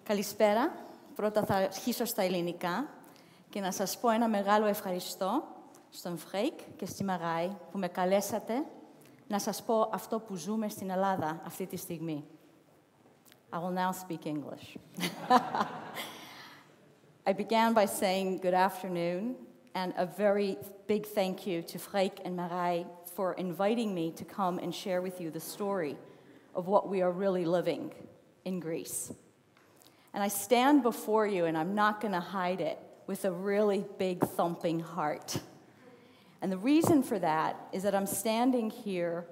Καλησπέρα. Πρώτα θα αρχίσω στα ελληνικά και να σας πω ένα μεγάλο ευχαριστώ στον Φρέικ και στη Μαράη που με καλέσατε να σας πω αυτό που ζούμε στην Ελλάδα αυτή τη στιγμή. I will now speak English. I began by saying good afternoon and a very big thank you to Freek and Marai for inviting me to come and share with you the story of what we are really living in Greece. And I stand before you, and I'm not going to hide it, with a really big thumping heart. And the reason for that is that I'm standing here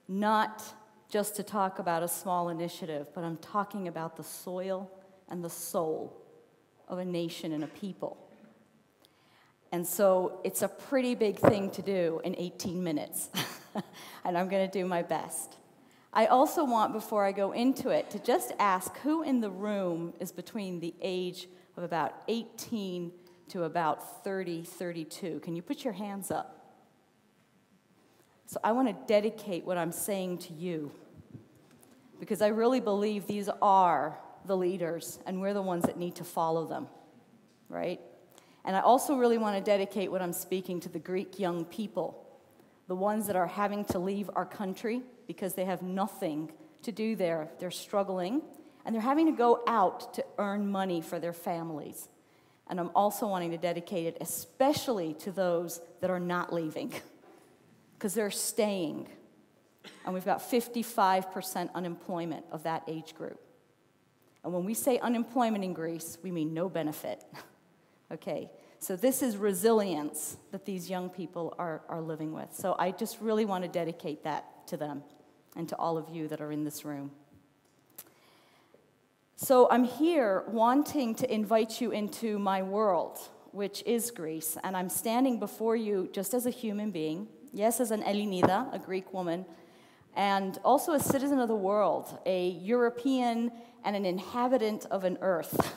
not just to talk about a small initiative, but I'm talking about the soil and the soul of a nation and a people. And so it's a pretty big thing to do in 18 minutes, and I'm going to do my best. I also want, before I go into it, to just ask who in the room is between the age of about 18 to about 30, 32. Can you put your hands up? So I want to dedicate what I'm saying to you, because I really believe these are the leaders, and we're the ones that need to follow them, right? And I also really want to dedicate what I'm speaking to the Greek young people, the ones that are having to leave our country because they have nothing to do there. They're struggling, and they're having to go out to earn money for their families. And I'm also wanting to dedicate it especially to those that are not leaving, because they're staying. And we've got 55% unemployment of that age group. And when we say unemployment in Greece, we mean no benefit. Okay, so this is resilience that these young people are living with. So I just really want to dedicate that to them and to all of you that are in this room. So I'm here wanting to invite you into my world, which is Greece, and I'm standing before you just as a human being, yes, as an Ellinida, a Greek woman, and also a citizen of the world, a European and an inhabitant of an earth.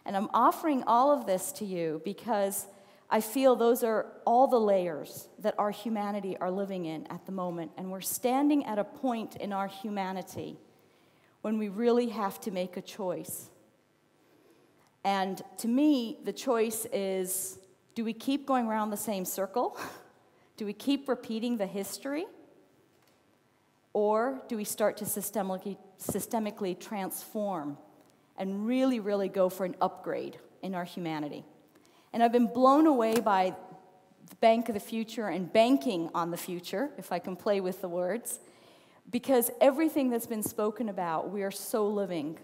And I'm offering all of this to you because I feel those are all the layers that our humanity are living in at the moment. And we're standing at a point in our humanity when we really have to make a choice. And to me, the choice is, do we keep going around the same circle? Do we keep repeating the history? Or do we start to systemically transform and really, really go for an upgrade in our humanity? And I've been blown away by the Bank of the Future and banking on the future, if I can play with the words, because everything that's been spoken about, we are so living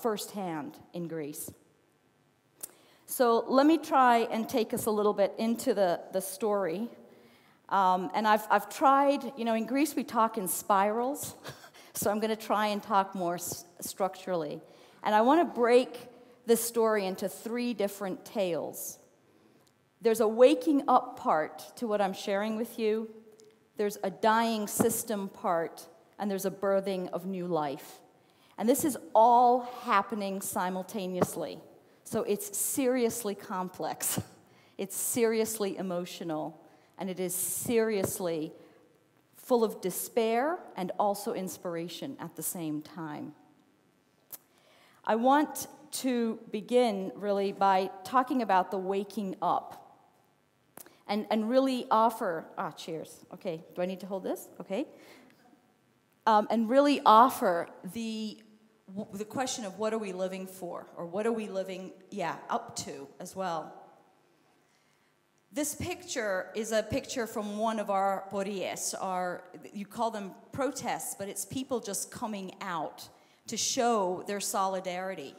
firsthand in Greece. So let me try and take us a little bit into the story. And I've tried, you know, in Greece we talk in spirals, so I'm going to try and talk more structurally. And I want to break this story into three different tales. There's a waking up part to what I'm sharing with you, there's a dying system part, and there's a birthing of new life. And this is all happening simultaneously. So it's seriously complex, it's seriously emotional, and it is seriously full of despair and also inspiration at the same time. I want to begin really by talking about the waking up and really offer, cheers, okay, do I need to hold this? Okay. And really offer the question of what are we living for, or what are we living, up to as well. This picture is a picture from one of our porias, you call them protests, but it's people just coming out to show their solidarity,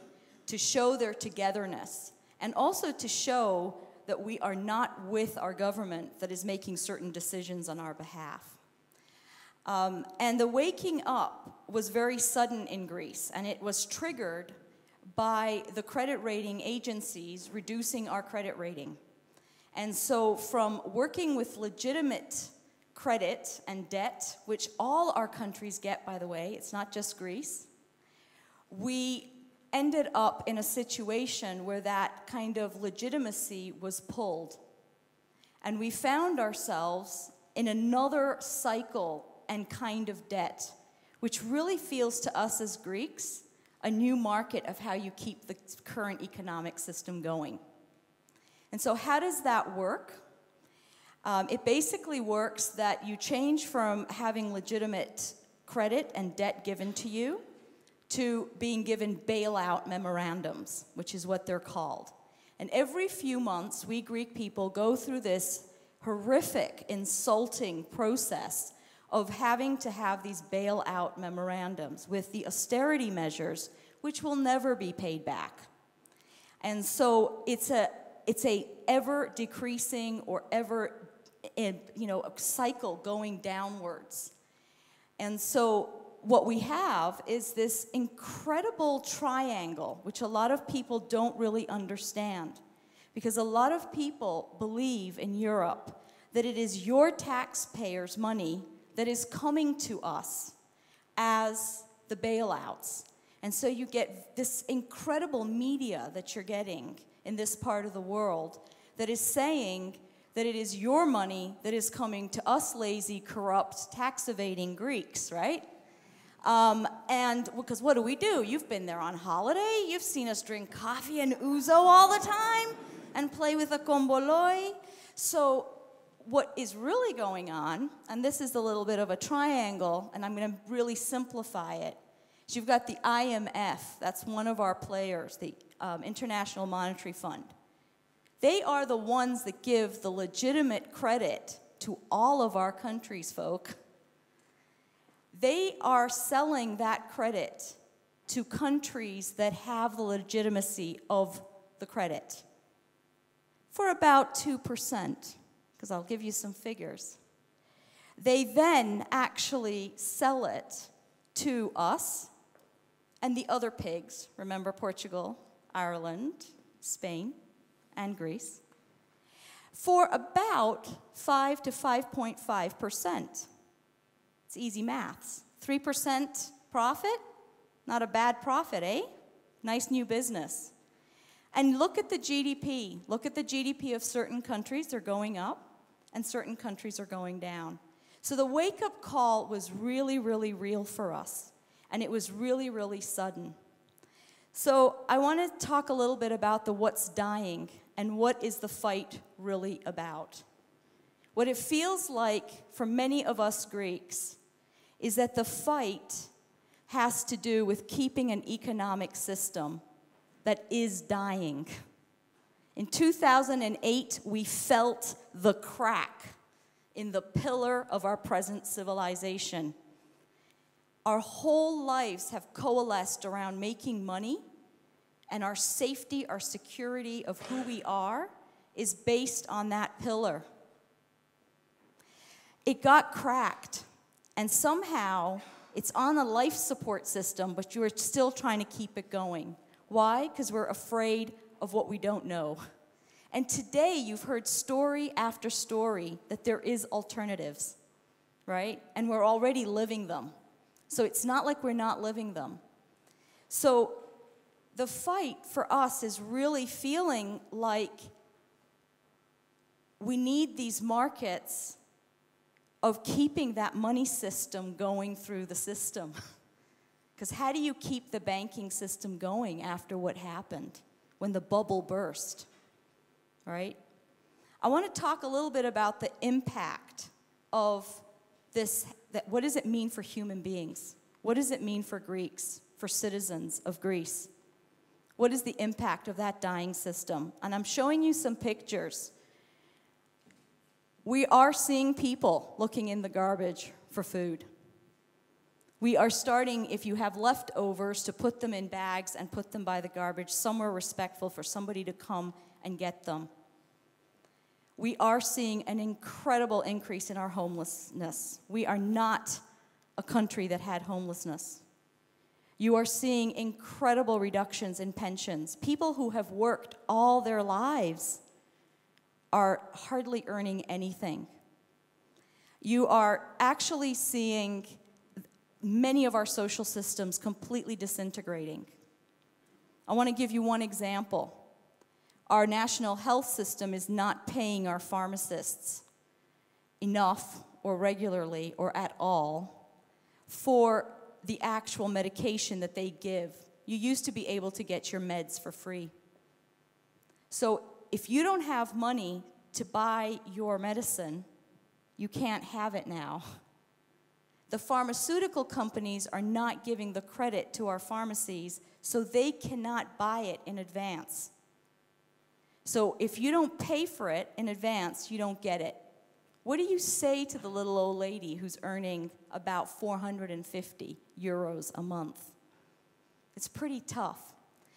to show their togetherness, and also to show that we are not with our government that is making certain decisions on our behalf. And the waking up was very sudden in Greece, and it was triggered by the credit rating agencies reducing our credit rating. And so from working with legitimate credit and debt, which all our countries get, by the way, it's not just Greece, we ended up in a situation where that kind of legitimacy was pulled. And we found ourselves in another cycle and kind of debt, which really feels to us as Greeks a new market of how you keep the current economic system going. And so how does that work? It basically works that you change from having legitimate credit and debt given to you to being given bailout memorandums, which is what they're called. And every few months, we Greek people go through this horrific, insulting process of having to have these bailout memorandums with the austerity measures, which will never be paid back. And so it's a ever decreasing or ever, a cycle going downwards. And so what we have is this incredible triangle, which a lot of people don't really understand. Because a lot of people believe in Europe that it is your taxpayers' money that is coming to us as the bailouts. And so you get this incredible media that you're getting in this part of the world that is saying that it is your money that is coming to us lazy, corrupt, tax-evading Greeks, right? And because what do? You've been there on holiday. You've seen us drink coffee and ouzo all the time and play with a komboloi. So what is really going on, and this is a little bit of a triangle, and I'm going to really simplify it, is you've got the IMF. That's one of our players, the International Monetary Fund. They are the ones that give the legitimate credit to all of our countries, folk. They are selling that credit to countries that have the legitimacy of the credit for about 2%, because I'll give you some figures. They then actually sell it to us and the other pigs, remember Portugal, Ireland, Spain, and Greece, for about 5 to 5.5%. It's easy maths. 3% profit, not a bad profit, eh? Nice new business. And look at the GDP. Look at the GDP of certain countries. They're going up, and certain countries are going down. So the wake-up call was really, really real for us, and it was really, really sudden. So I want to talk a little bit about the what's dying and what is the fight really about. What it feels like for many of us Greeks is that the fight has to do with keeping an economic system that is dying. In 2008, we felt the crack in the pillar of our present civilization. Our whole lives have coalesced around making money, and our safety, our security of who we are is based on that pillar. It got cracked, and somehow it's on a life support system, but you are still trying to keep it going. Why? Because we're afraid of what we don't know. And today you've heard story after story that there is alternatives, right? And we're already living them. So it's not like we're not living them. So the fight for us is really feeling like we need these markets of keeping that money system going through the system. Because how do you keep the banking system going after what happened when the bubble burst, right? I want to talk a little bit about the impact of this. What does it mean for human beings? What does it mean for Greeks, for citizens of Greece? What is the impact of that dying system? And I'm showing you some pictures. We are seeing people looking in the garbage for food. We are starting, if you have leftovers, to put them in bags and put them by the garbage, somewhere respectful for somebody to come and get them. We are seeing an incredible increase in our homelessness. We are not a country that had homelessness. You are seeing incredible reductions in pensions. People who have worked all their lives are hardly earning anything. You are actually seeing many of our social systems completely disintegrating. I want to give you one example. Our national health system is not paying our pharmacists enough or regularly or at all for the actual medication that they give you used to be able to get your meds for free. So if you don't have money to buy your medicine, you can't have it now. The pharmaceutical companies are not giving the credit to our pharmacies, so they cannot buy it in advance. So if you don't pay for it in advance, you don't get it. What do you say to the little old lady who's earning about 450 euros a month? It's pretty tough.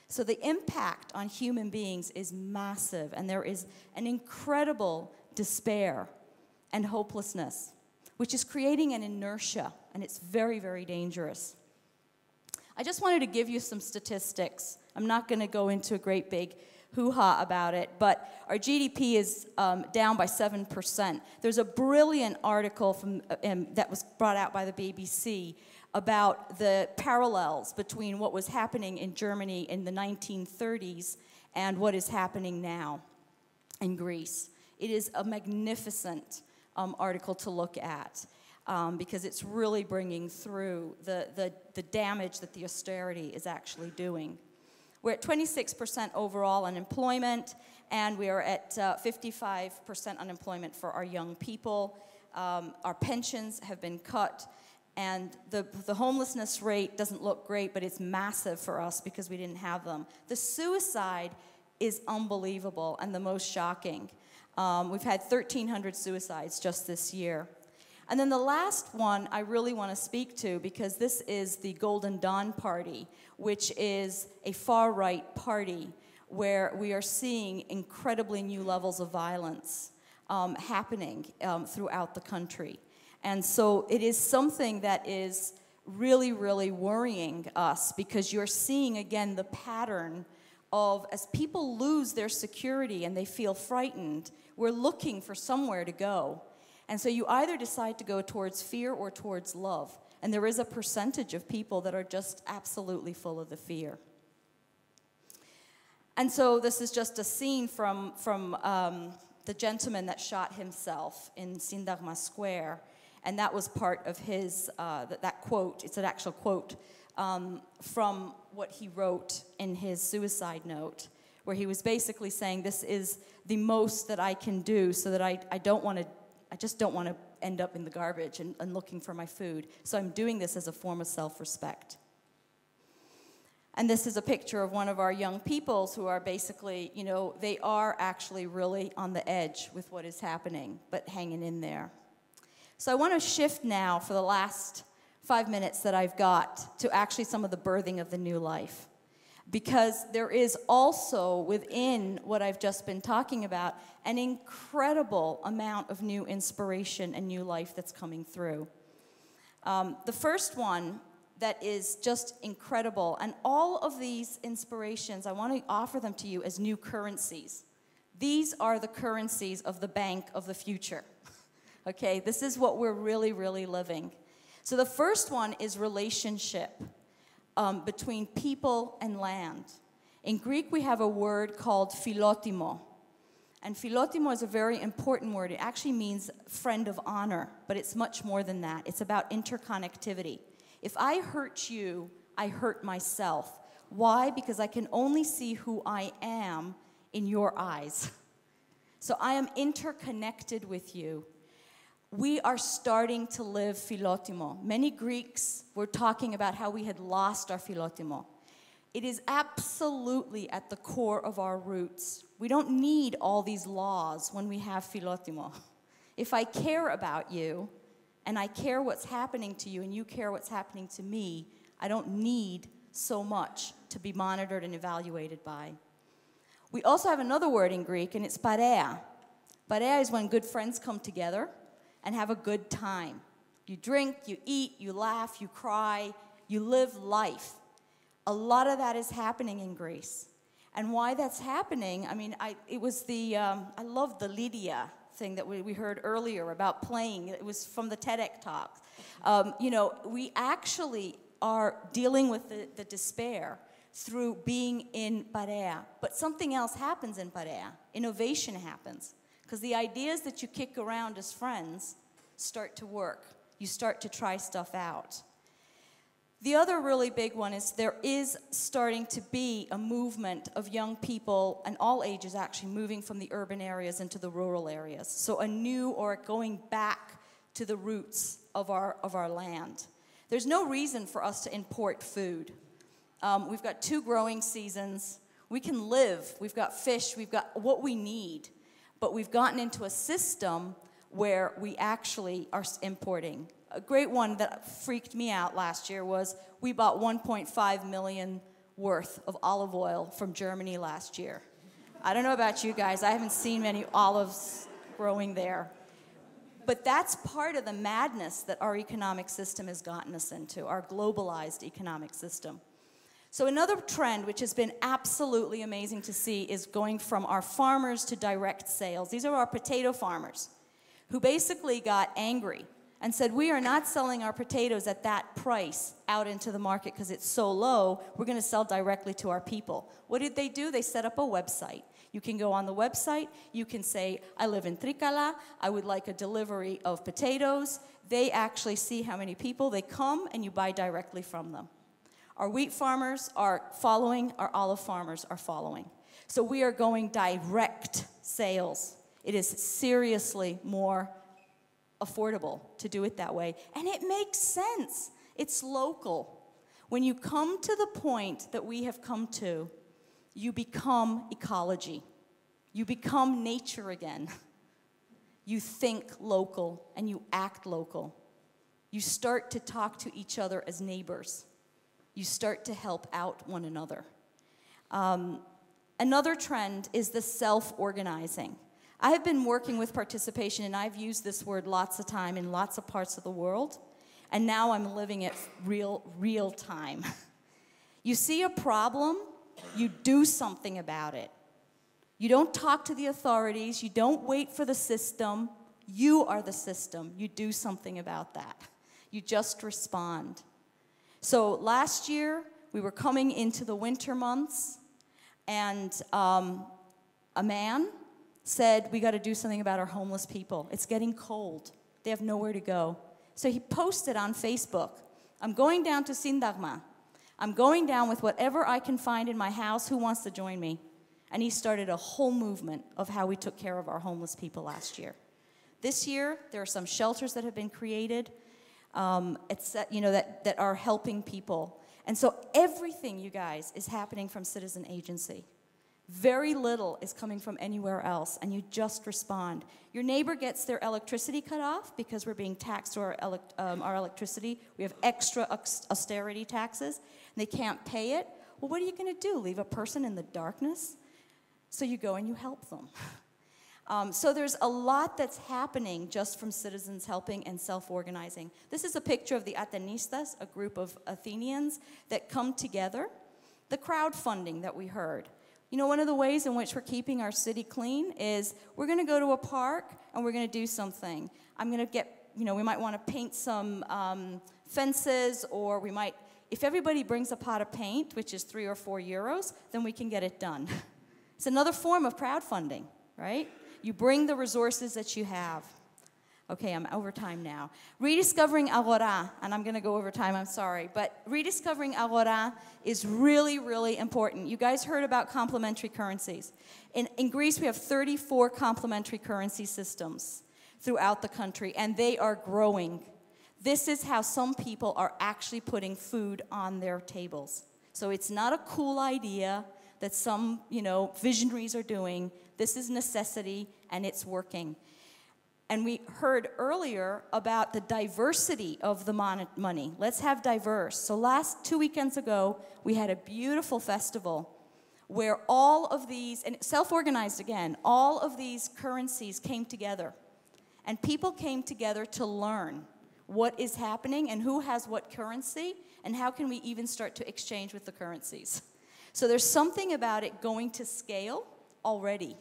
So the impact on human beings is massive, and there is an incredible despair and hopelessness, which is creating an inertia, and it's very, very dangerous. I just wanted to give you some statistics. I'm not going to go into a great big hoo-ha about it, but our GDP is down by 7%. There's a brilliant article that was brought out by the BBC about the parallels between what was happening in Germany in the 1930s and what is happening now in Greece. It is a magnificent article to look at because it's really bringing through the damage that the austerity is actually doing. We're at 26% overall unemployment, and we are at 55% unemployment for our young people. Our pensions have been cut, and the homelessness rate doesn't look great, but it's massive for us because we didn't have them. The suicide is unbelievable and the most shocking. We've had 1,300 suicides just this year. And then the last one I really want to speak to, because this is the Golden Dawn Party, which is a far-right party where we are seeing incredibly new levels of violence happening throughout the country. And so it is something that is really, really worrying us, because you're seeing, again, the pattern of, as people lose their security and they feel frightened, we're looking for somewhere to go. And so you either decide to go towards fear or towards love. And there is a percentage of people that are just absolutely full of the fear. And so this is just a scene from the gentleman that shot himself in Sindarma Square. And that was part of his, that quote. It's an actual quote from what he wrote in his suicide note, where he was basically saying, this is the most that I can do so that I just don't want to end up in the garbage and looking for my food. So I'm doing this as a form of self-respect. And this is a picture of one of our young peoples who are basically, you know, they are actually really on the edge with what is happening, but hanging in there. So I want to shift now for the last 5 minutes that I've got to actually some of the birthing of the new life. Because there is also, within what I've just been talking about, an incredible amount of new inspiration and new life that's coming through. The first one that is just incredible, and all of these inspirations, I want to offer them to you as new currencies. These are the currencies of the bank of the future. Okay, this is what we're really, really living. So the first one is relationship. Between people and land. In Greek, we have a word called philotimo. And philotimo is a very important word. It actually means friend of honor, but it's much more than that. It's about interconnectivity. If I hurt you, I hurt myself. Why? Because I can only see who I am in your eyes. So I am interconnected with you. We are starting to live philotimo. Many Greeks were talking about how we had lost our philotimo. It is absolutely at the core of our roots. We don't need all these laws when we have philotimo. If I care about you, and I care what's happening to you, and you care what's happening to me, I don't need so much to be monitored and evaluated by. We also have another word in Greek, and it's pareia. Pareia is when good friends come together and have a good time. You drink, you eat, you laugh, you cry, you live life. A lot of that is happening in Greece. And why that's happening, I mean, I love the Lydia thing that we heard earlier about playing. It was from the TEDxTalks. You know, we actually are dealing with the despair through being in pareia. But something else happens in pareia. Innovation happens. Because the ideas that you kick around as friends start to work. You start to try stuff out. The other really big one is there is starting to be a movement of young people, and all ages actually, moving from the urban areas into the rural areas. So a new, or going back to the roots of our land. There's no reason for us to import food. We've got 2 growing seasons. We can live. We've got fish. We've got what we need. But we've gotten into a system where we actually are importing. A great one that freaked me out last year was we bought 1.5 million worth of olive oil from Germany last year. I don't know about you guys. I haven't seen many olives growing there. But that's part of the madness that our economic system has gotten us into, our globalized economic system. So another trend, which has been absolutely amazing to see, is going from our farmers to direct sales. These are our potato farmers who basically got angry and said, we are not selling our potatoes at that price out into the market because it's so low. We're going to sell directly to our people. What did they do? They set up a website. You can go on the website. You can say, I live in Trikala. I would like a delivery of potatoes. They actually see how many people. They come, and you buy directly from them. Our wheat farmers are following. Our olive farmers are following. So we are going direct sales. It is seriously more affordable to do it that way. And it makes sense. It's local. When you come to the point that we have come to, you become ecology. You become nature again. You think local and you act local. You start to talk to each other as neighbors. You start to help out one another. Another trend is the self-organizing. I have been working with participation, and I've used this word lots of time in lots of parts of the world, and now I'm living it real time. You see a problem, you do something about it. You don't talk to the authorities, you don't wait for the system. You are the system. You do something about that. You just respond. So last year, we were coming into the winter months, and a man said, we got to do something about our homeless people. It's getting cold. They have nowhere to go. So he posted on Facebook, I'm going down to Sindagma. I'm going down with whatever I can find in my house. Who wants to join me? And he started a whole movement of how we took care of our homeless people last year. This year, there are some shelters that have been created that are helping people. And so everything, you guys, is happening from citizen agency. Very little is coming from anywhere else, and you just respond. Your neighbor gets their electricity cut off because we're being taxed to our electricity. We have extra austerity taxes, and they can't pay it. Well, what are you going to do? Leave a person in the darkness? So you go and you help them. So there's a lot that's happening just from citizens helping and self-organizing. This is a picture of the Atenistas, a group of Athenians that come together. The crowdfunding that we heard. You know, one of the ways in which we're keeping our city clean is we're going to go to a park and we're going to do something. I'm going to get, we might want to paint some fences, or we might, if everybody brings a pot of paint, which is 3 or 4 euros, then we can get it done. It's another form of crowdfunding, right? You bring the resources that you have. Okay, I'm over time now. Rediscovering Agora, and I'm going to go over time, I'm sorry, but Rediscovering Agora is really, really important. You guys heard about complementary currencies. In Greece, we have 34 complementary currency systems throughout the country, and they are growing. This is how some people are actually putting food on their tables. So it's not a cool idea that some, visionaries are doing. This is necessity, and it's working. And we heard earlier about the diversity of the money. Let's have diverse. So 2 weekends ago, we had a beautiful festival where all of these, and self-organized again, all of these currencies came together. And people came together to learn what is happening and who has what currency, and how can we even start to exchange with the currencies. So there's something about it going to scale already.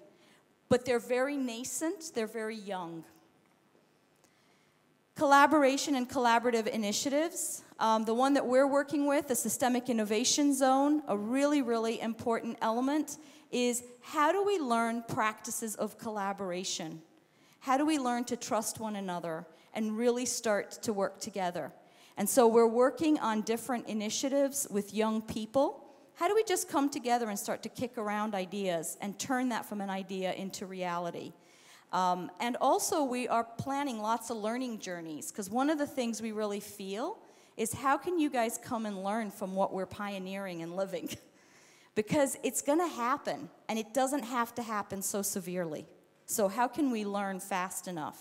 But they're very nascent, they're very young. Collaboration and collaborative initiatives. The one that we're working with, the Systemic Innovation Zone, a really, really important element is how do we learn practices of collaboration? How do we learn to trust one another and really start to work together? And so we're working on different initiatives with young people. How do we just come together and start to kick around ideas and turn that from an idea into reality? And also we are planning lots of learning journeys, because one of the things we really feel is how can you guys come and learn from what we're pioneering and living? Because it's going to happen, and it doesn't have to happen so severely. So how can we learn fast enough?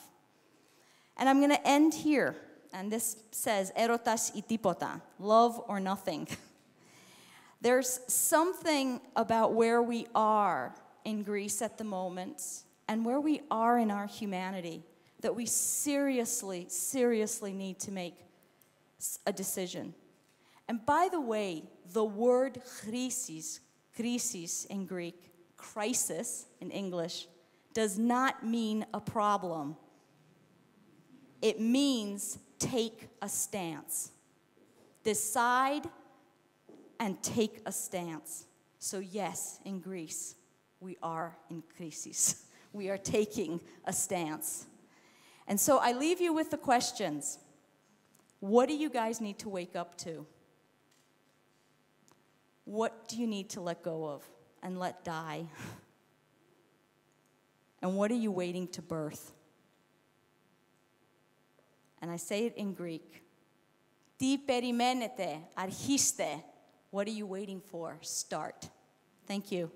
And I'm going to end here. And this says, erotas y tipota, love or nothing. There's something about where we are in Greece at the moment and where we are in our humanity that we seriously, seriously need to make a decision. And by the way, the word krisis in Greek, crisis in English, does not mean a problem. It means take a stance. Decide and take a stance. So yes, in Greece, we are in crisis. We are taking a stance. And so I leave you with the questions. What do you guys need to wake up to? What do you need to let go of and let die? And what are you waiting to birth? And I say it in Greek. Τι περιμένετε, αρχίστε. What are you waiting for? Start. Thank you.